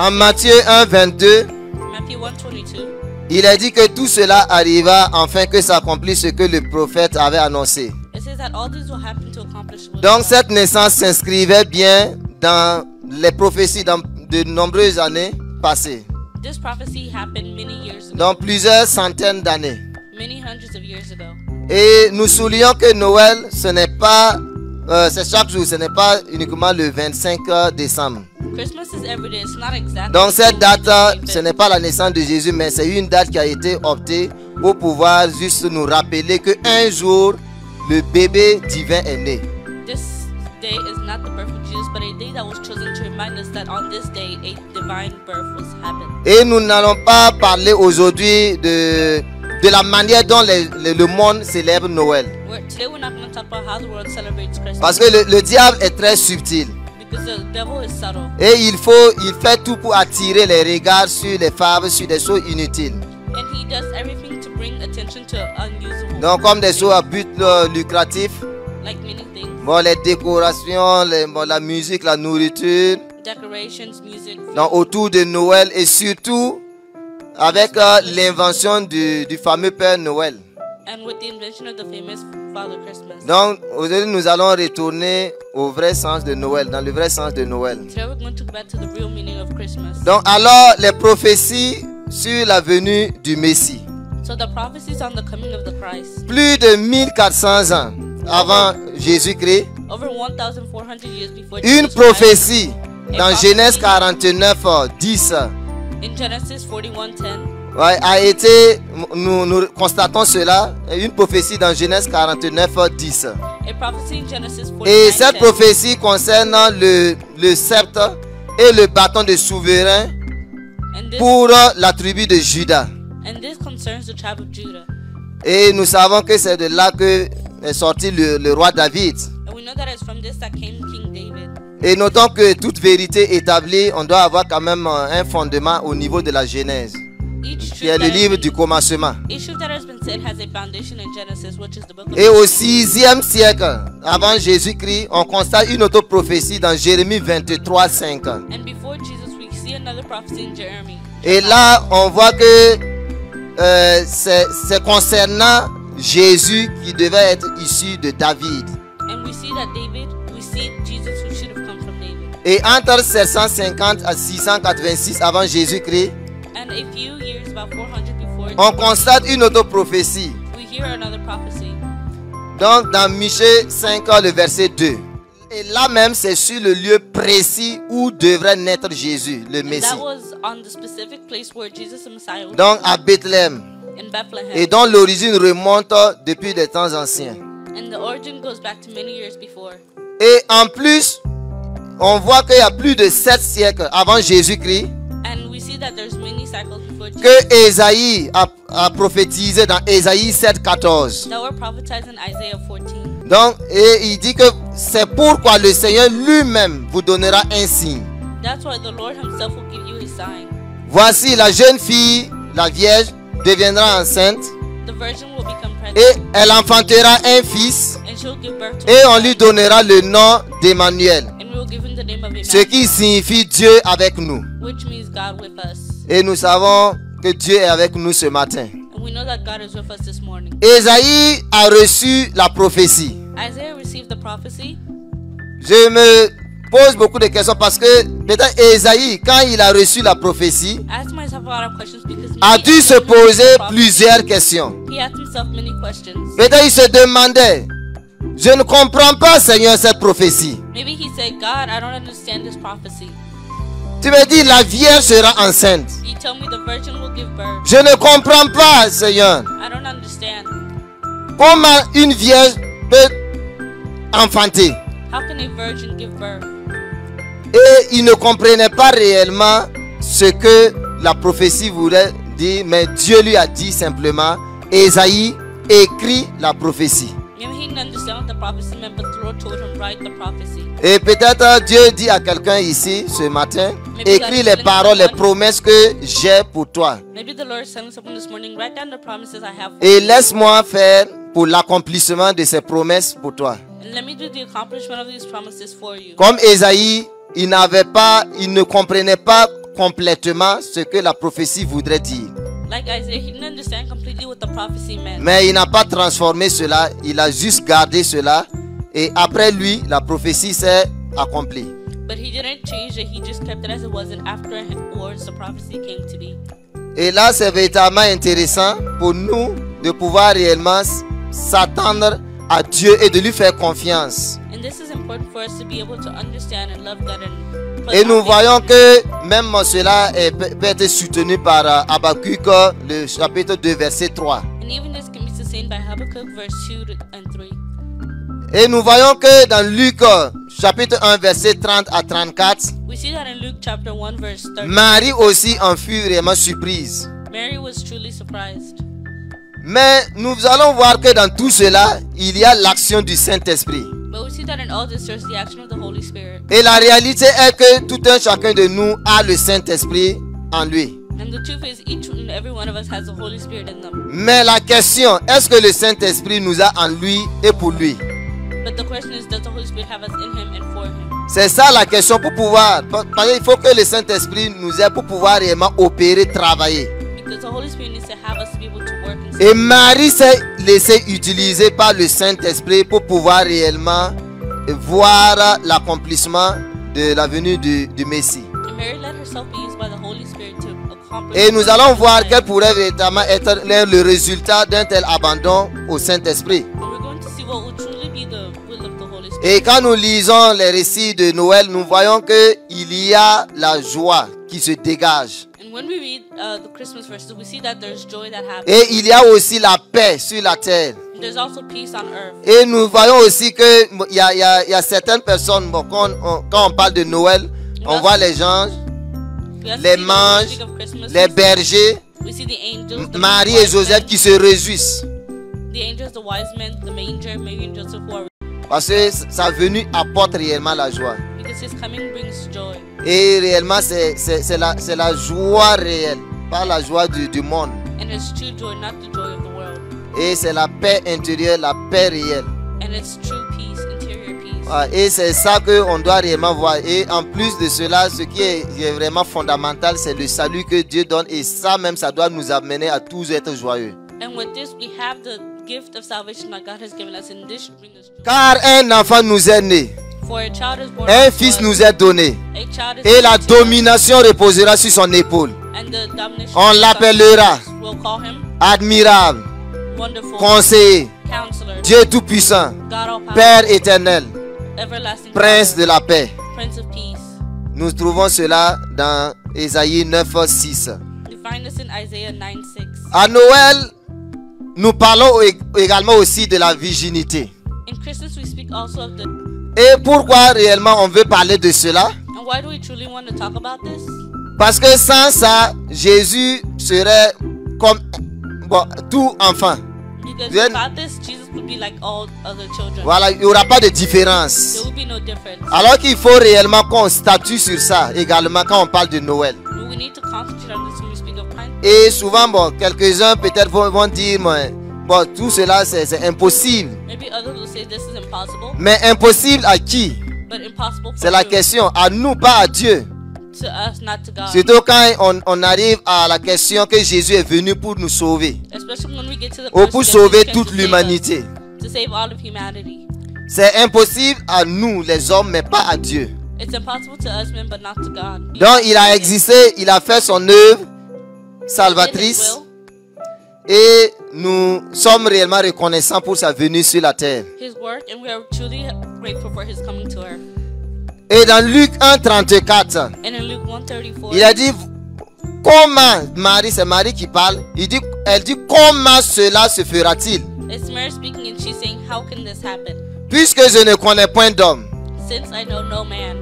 En Matthieu 1, 22, Matthew 1:22. il a dit que tout cela arriva afin que s'accomplisse ce que le prophète avait annoncé. It says that all this will happen to accomplish what Donc cette naissance s'inscrivait bien dans les prophéties dans de nombreuses années passées. this prophecy happened many years ago, Dans plusieurs centaines d'années. many hundreds of years ago. Et nous soulignons que Noël, ce n'est pas, c'est chaque jour, ce n'est pas uniquement le 25 décembre. Christmas is every day. It's not exactly. Donc cette date, the ce n'est pas la naissance de Jésus, mais c'est une date qui a été optée pour pouvoir juste nous rappeler qu'un jour, le bébé divin est né. This day is not the birth of Jesus, but a day that was chosen to remind us that on this day a divine birth was happened. Et nous n'allons pas parler aujourd'hui de la manière dont le monde célèbre Noël. Today we're not going to talk about how the world celebrates Christmas, Parce que le diable est très subtil. because the devil is subtle, Et il fait tout pour attirer les regards sur les fables, sur des choses inutiles. and he does everything to bring attention to unusable, Donc comme des choses à but lucratif, like many things, bon, les décorations, la musique, la nourriture, decorations, music, donc autour de Noël et surtout avec l'invention du fameux Père Noël. and with the invention of the famous Father Christmas. Donc aujourd'hui nous allons retourner au vrai sens de Noël, dans le vrai sens de Noël. Today we're going to go back to the real meaning of Christmas. Donc alors les prophéties sur la venue du Messie. So the prophecies on the coming of the Christ, Plus de 1400 ans avant Jésus-Christ, over 1,400 years before une Jesus Christ, prophétie dans Genèse 49, 10 in Genesis 41:10, ouais, a été, nous constatons cela, une prophétie dans Genèse 49, 10. a prophecy in Genesis Et cette 49:10, prophétie concerne le sceptre et le bâton de souverain pour la tribu de Juda. and this concerns the tribe of Judah. Et nous savons que c'est de là que est sorti le roi David. And we know that it's from this that came King David. Et notons que toute vérité établie, on doit avoir quand même un fondement au niveau de la Genèse, Each qui est le livre du commencement. truth that has been said has a foundation in Genesis, which is the book of Et au 6e siècle avant Jésus-Christ, on constate une autre prophétie dans Jérémie 23, 5. And before Jesus, we see another prophecy in Jeremy. Et là, on voit que c'est concernant Jésus qui devait être issu de David. And we see Jesus who should have come from David. Et entre 750 à 686 avant Jésus-Christ, And a few years, about 400 before, on constate une autre prophétie. we hear another prophecy. Donc dans Michée 5, le verset 2. Et là même, c'est sur le lieu précis où devrait naître Jésus, le And Messie. that was on the specific place where Jesus the Messiah was Donc à Bethléem. in Bethlehem. Et dont l'origine remonte depuis des temps anciens. And the origin goes back to many years before. Et en plus, on voit qu'il y a plus de 7 siècles avant Jésus-Christ And we see that there's many cycles before Jesus que Ésaïe a prophétisé dans Ésaïe 7, 14. that were prophesied in Isaiah 14. Donc, et il dit que c'est pourquoi le Seigneur lui-même vous donnera un signe. That's why the Lord himself will give you a sign. Voici la jeune fille, la vierge, deviendra enceinte The virgin will become et pregnant, elle enfantera un fils and she'll give birth to et a on son, lui donnera le nom d'Emmanuel, and we will give him the name of ce Emmanuel, qui signifie Dieu avec nous. which means God with us. Et nous savons que Dieu est avec nous ce matin. And we know that God is with us this morning. Ésaïe a reçu la prophétie. Isaiah received the prophecy. Je me pose beaucoup de questions parce que peut-être Ésaïe, quand il a reçu la prophétie, I asked myself a lot of questions because a maybe dû se after he received poser the prophecy, plusieurs questions. he asked himself many questions. Peut-être il se demandait, je ne comprends pas, Seigneur, cette prophétie. Maybe he said, God, I don't understand this prophecy. Tu me dis, la vierge sera enceinte. You tell me the virgin will give birth. Je ne comprends pas, Seigneur. I don't understand. Comment une vierge peut enfanter? How can a virgin give birth? Et il ne comprenait pas réellement ce que la prophétie voulait dire, mais Dieu lui a dit simplement, Ésaïe écrit la prophétie. Maybe he didn't understand what the prophecy meant, but the Lord told him, write the prophecy. Et peut-être Dieu dit à quelqu'un ici ce matin, écris les paroles, les promesses que j'ai pour toi. Maybe the Lord is telling someone this morning, write down the promises I have for Et you. laisse-moi faire pour l'accomplissement de ces promesses pour toi. And let me do the accomplishment of these promises for you. Comme Ésaïe, il ne comprenait pas complètement ce que la prophétie voudrait dire. Like Isaiah, he didn't understand completely what the prophecy meant. Mais il n'a pas transformé cela, il a juste gardé cela. Et après lui, la prophétie s'est accomplie. But he didn't change it, he just kept it as it was, and afterwards the prophecy came to be. Et là, c'est véritablement intéressant pour nous de pouvoir réellement s'attendre à Dieu et de lui faire confiance. And this is important for us to be able to understand and love God and put Et nous our faith voyons in Him. que même cela peut être soutenu par Habakkuk, le chapitre 2, verset 3. And even this can be sustained by Habakkuk verse 2 and 3. Et nous voyons que dans Luc, chapitre 1, verset 30 à 34, We see that in Luke chapter 1 verse 30. Marie aussi en fut vraiment surprise. Mary was truly surprised. Mais nous allons voir que dans tout cela, il y a l'action du Saint-Esprit. But we see that in all this there's the action of the Holy Spirit. Et la réalité est que tout un chacun de nous a le Saint-Esprit en lui. And the truth is each and every one of us has the Holy Spirit in them. Mais la question, est-ce que le Saint-Esprit nous a en lui et pour lui? But the question is, does the Holy Spirit have us in Him and for Him? C'est ça la question pour pouvoir. Parce qu'il faut que le Saint-Esprit nous aide pour pouvoir réellement opérer, travailler. Because the Holy Spirit needs to have us to be able to work and Et Marie s'est laissée utiliser par le Saint-Esprit pour pouvoir réellement voir l'accomplissement de la venue du Messie. And Mary let herself be used by the Holy Spirit to accomplish. Et nous allons voir quel pourrait véritablement être le résultat d'un tel abandon au Saint-Esprit. And we're going to see what will truly be the will of the Holy Spirit. Et quand nous lisons les récits de Noël, nous voyons qu'il y a la joie qui se dégage. And when we read the Christmas verses, we see that there's joy that happens. Et il y a aussi la paix sur la terre. And there's also peace on earth. Et nous voyons aussi qu'il y a certaines personnes, bon, quand on parle de Noël, on voit les gens, We also les see that when we mages, speak of Christmas, les bergers, we see the angels, the Marie et wise Joseph men, qui se réjouissent. the angels, the wise men, the manger, Mary and Joseph who are Parce que sa venue apporte réellement la joie. because His coming brings joy. Et réellement, c'est la joie réelle, pas la joie du monde. And it's true joy, not the joy of the world. Et c'est la paix intérieure, la paix réelle. And it's true peace, interior peace. Voilà, et c'est ça qu'on doit réellement voir. Et en plus de cela, ce qui est vraiment fondamental, c'est le salut que Dieu donne. Et ça même, ça doit nous amener à tous être joyeux. And with this, we have the gift of salvation that God has given us. And this should bring us joy. Car un enfant nous est né, For a child is born un unto fils us, nous est donné. a child is Et la given to us, domination reposera sur son épaule. and the domination On of God l'appellera will call him admirable, Wonderful, conseiller, Counselor, Dieu tout-puissant, God All-Powerful, Père éternel, Everlasting Prince Father, de la paix. Prince of Peace. Nous trouvons cela dans Ésaïe 9, 6. We find this in Isaiah 9:6. À Noël, nous parlons également aussi de la virginité. In Christmas, we speak also of the. Et pourquoi réellement on veut parler de cela? And why do we truly want to talk about this? Parce que sans ça, Jésus serait comme bon, tout enfant. Because Then- without this, Jesus would be like all other children. Voilà, il n'y aura pas de différence. There would be no difference. Alors qu'il faut réellement qu'on statue sur ça également quand on parle de Noël. But we need to concentrate on this when we speak of Christ. Et souvent, bon, quelques-uns peut-être vont dire, mais, bon, tout cela c'est impossible. Maybe others will say this is impossible, Mais impossible à qui? but impossible for C'est la who? question. À nous, pas à Dieu. To us, not to God. Surtout quand on arrive à la question que Jésus est venu pour nous sauver. Especially when we get to the Ou question pour that sauver Jesus came toute to save us, l'humanité. to save all of humanity. C'est impossible à nous, les hommes, mais pas à Dieu. It's impossible to us men, but not to God. Donc il a existé, il a fait son œuvre salvatrice. Et nous sommes réellement reconnaissants pour sa venue sur la terre. His work, and we are truly grateful for His coming to earth. Et dans Luc 1, 34, And in Luke 1:34, il a dit, comment, Marie, c'est Marie qui parle, elle dit, comment cela se fera-t-il? it's Mary speaking, and she's saying, "How can this happen? Puisque je ne connais point d'homme, Since I know no man,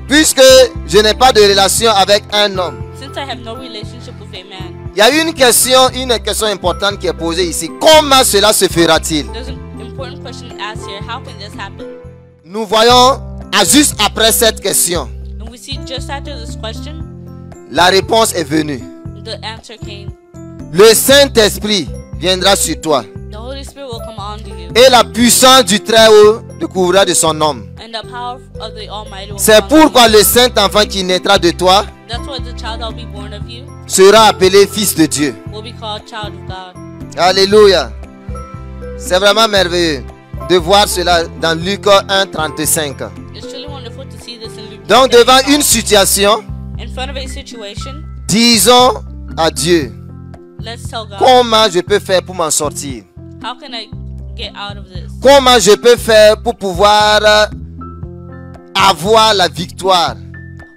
puisque je n'ai pas de relation avec un homme. since I have no relationship with a man." Il y a une question importante qui est posée ici. Comment cela se fera-t-il? There's an important question asked here. How can this happen? Nous voyons, juste après cette question, And we see just after this question, la réponse est venue. the answer came. Le Saint-Esprit viendra sur toi. The Holy Spirit will come on to you, Et la puissance du Très-Haut te couvrira de son homme. and the power of the Almighty will C'est come on pourquoi you. le Saint-Enfant qui naîtra de toi That's why the child that will be born of you sera appelé fils de Dieu. will be called child of God. Alléluia. C'est vraiment merveilleux de voir cela dans Luc 1, 35. It's truly wonderful to see this in Luke. Donc devant une situation, In front of a situation, disons à Dieu, let's tell God, comment je peux faire pour m'en sortir? how can I get out of this? Comment je peux faire pour pouvoir avoir la victoire?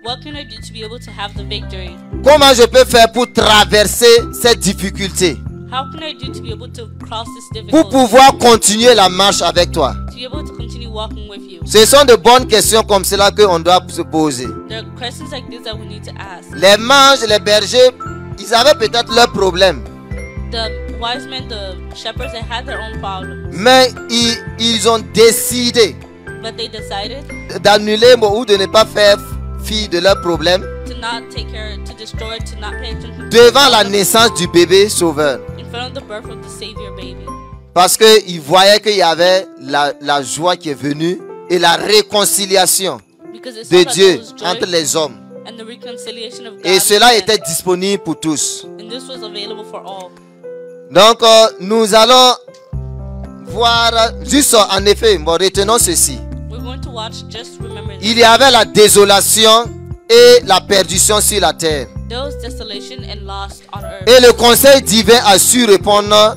What can I do to be able to have the victory? Comment je peux faire pour traverser cette difficulté? How can I do to be able to cross this Pour difficulty? pouvoir continuer la marche avec toi? To be able to continue walking with you? Ce sont de bonnes questions comme cela qu'on doit se poser. There are questions like this that we need to ask. Les mages, les bergers, ils avaient peut-être leurs problèmes. The wise men, the shepherds, they had their own problems, Mais ils ont décidé but they decided d'annuler ou de ne pas faire fi de leurs problèmes to not take care, to destroy, to not pay attention to devant la them naissance du bébé sauveur. in front of the birth of the Savior baby. Parce qu'ils voyaient qu'il y avait la joie qui est venue et la réconciliation Because they saw de that Dieu there was joy entre les hommes. and the reconciliation of God. Et cela and man. était disponible pour tous. And this was available for all. Donc, nous allons voir juste en effet, bon, retenons ceci. We're going to watch, just remember this. Il y avait la désolation et la perdition sur la terre. There was desolation and loss on earth. Et le conseil divin a su répondre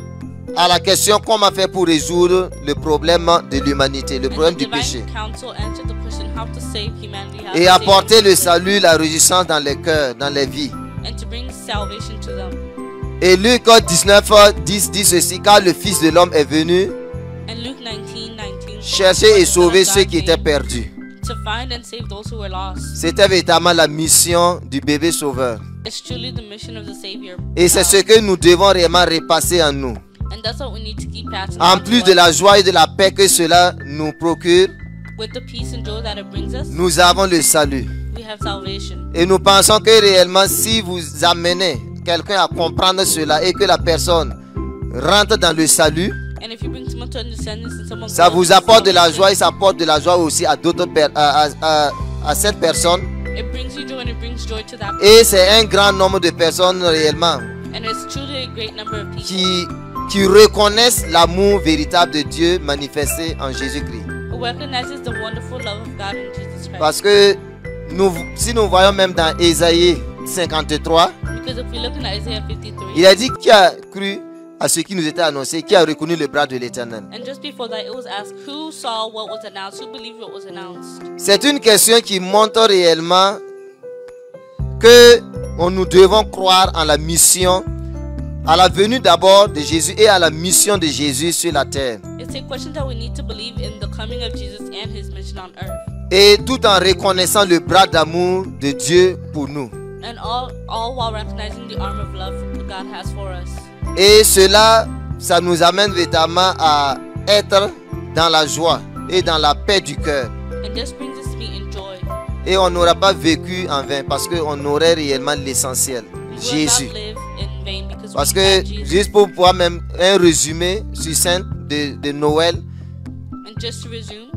à la question comment faire pour résoudre le problème de l'humanité, le And problème the du divine péché. counsel answered the question how to save humanity, how Et to save apporter le humanity, salut, la réjouissance dans les cœurs, dans les vies. and to bring salvation to them. Et Luc 19, 10 dit ceci, car le Fils de l'homme est venu And Luke 19:19 chercher et sauver God ceux qui étaient came perdus. to find and save those who were lost. C'était véritablement la mission du bébé sauveur. It's truly the mission of the Savior. Et c'est ce que nous devons réellement repasser en nous. And that's what we need to keep passing En on plus to de us. la joie et de la paix que cela nous procure, With the peace and joy that it brings us, nous avons le salut. we have salvation. Et nous pensons que réellement, si vous amenez quelqu'un à comprendre cela et que la personne rentre dans le salut, And if you bring someone to understand this and someone ça grows vous in apporte de la salvation, joie et ça apporte de la joie aussi à d'autres à cette personne. it brings you joy and it brings joy to that Et c'est un grand nombre de personnes réellement person. And it's truly a great number of people qui reconnaissent l'amour véritable de Dieu manifesté en Jésus-Christ. who recognizes the wonderful love of God in Jesus Christ. Parce que si nous voyons même dans Ésaïe 53, Because if we look in Isaiah 53, il a dit qui a cru à ce qui nous était annoncé, qui a reconnu le bras de l'Éternel. and just before that, it was asked, who saw what was announced? Who believed what was announced? C'est une question qui montre réellement que nous devons croire en la mission, à la venue d'abord de Jésus et à la mission de Jésus sur la terre. It's a question that we need to believe in the coming of Jesus and his mission on earth. Et tout en reconnaissant le bras d'amour de Dieu pour nous. And all while recognizing the arm of love God has for us. Et cela, ça nous amène véritablement à être dans la joie et dans la paix du cœur. And this brings us to be in joy. Et on n'aura pas vécu en vain parce qu'on aurait réellement l'essentiel, We will Jésus. not live in vain because Parce we que, have Jesus. juste pour pouvoir même un résumé succinct de Noël, And just to resume,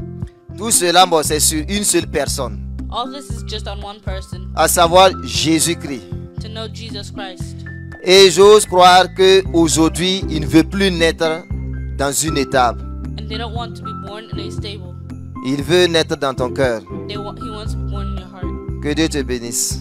tout cela, bon, c'est sur une seule personne, all this is just on one person, à savoir Jésus-Christ. to know Jesus Christ. Et j'ose croire qu'aujourd'hui, il ne veut plus naître dans une étable. And they don't want to be born in a stable. Il veut naître dans ton cœur. He wants to be born in your heart. Que Dieu te bénisse.